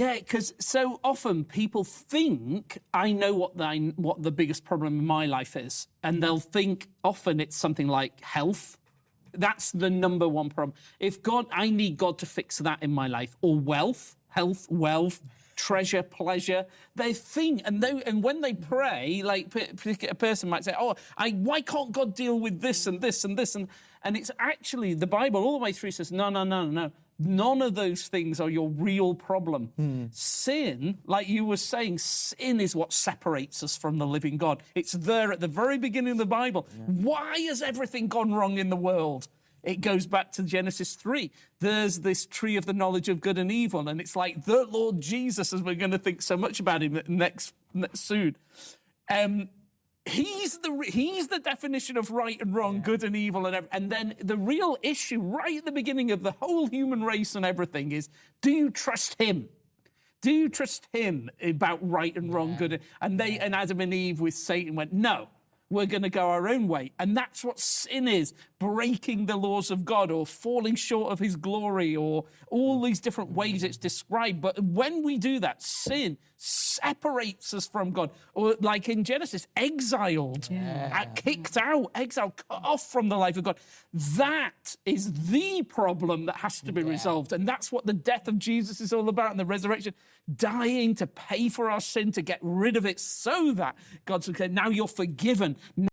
Yeah, because so often people think, I know what the biggest problem in my life is. And they'll think often it's something like health. That's the number one problem. I need God to fix that in my life. Or wealth, health, wealth, treasure, pleasure. They think, and when they pray, like a person might say, why can't God deal with this and this and this? And it's actually, the Bible all the way through says, no. None of those things are your real problem. Sin, like you were saying, sin is what separates us from the living God. It's there at the very beginning of the Bible. Yeah. Why has everything gone wrong in the world? It goes back to Genesis 3. There's this tree of the knowledge of good and evil, and it's like the Lord Jesus, as we're going to think so much about him next soon. He's the definition of right and wrong, good and evil, and then the real issue right at the beginning of the whole human race and everything is: do you trust him? Do you trust him about right and wrong, good? And Adam and Eve with Satan went, no. We're going to go our own way. And that's what sin is, breaking the laws of God or falling short of his glory, or all these different ways it's described. But when we do that, sin separates us from God. Or like in Genesis, exiled, kicked out, exiled, cut off from the life of God. That is the problem that has to be resolved. And that's what the death of Jesus is all about, and the resurrection, dying to pay for our sin, to get rid of it, so that God said, now you're forgiven.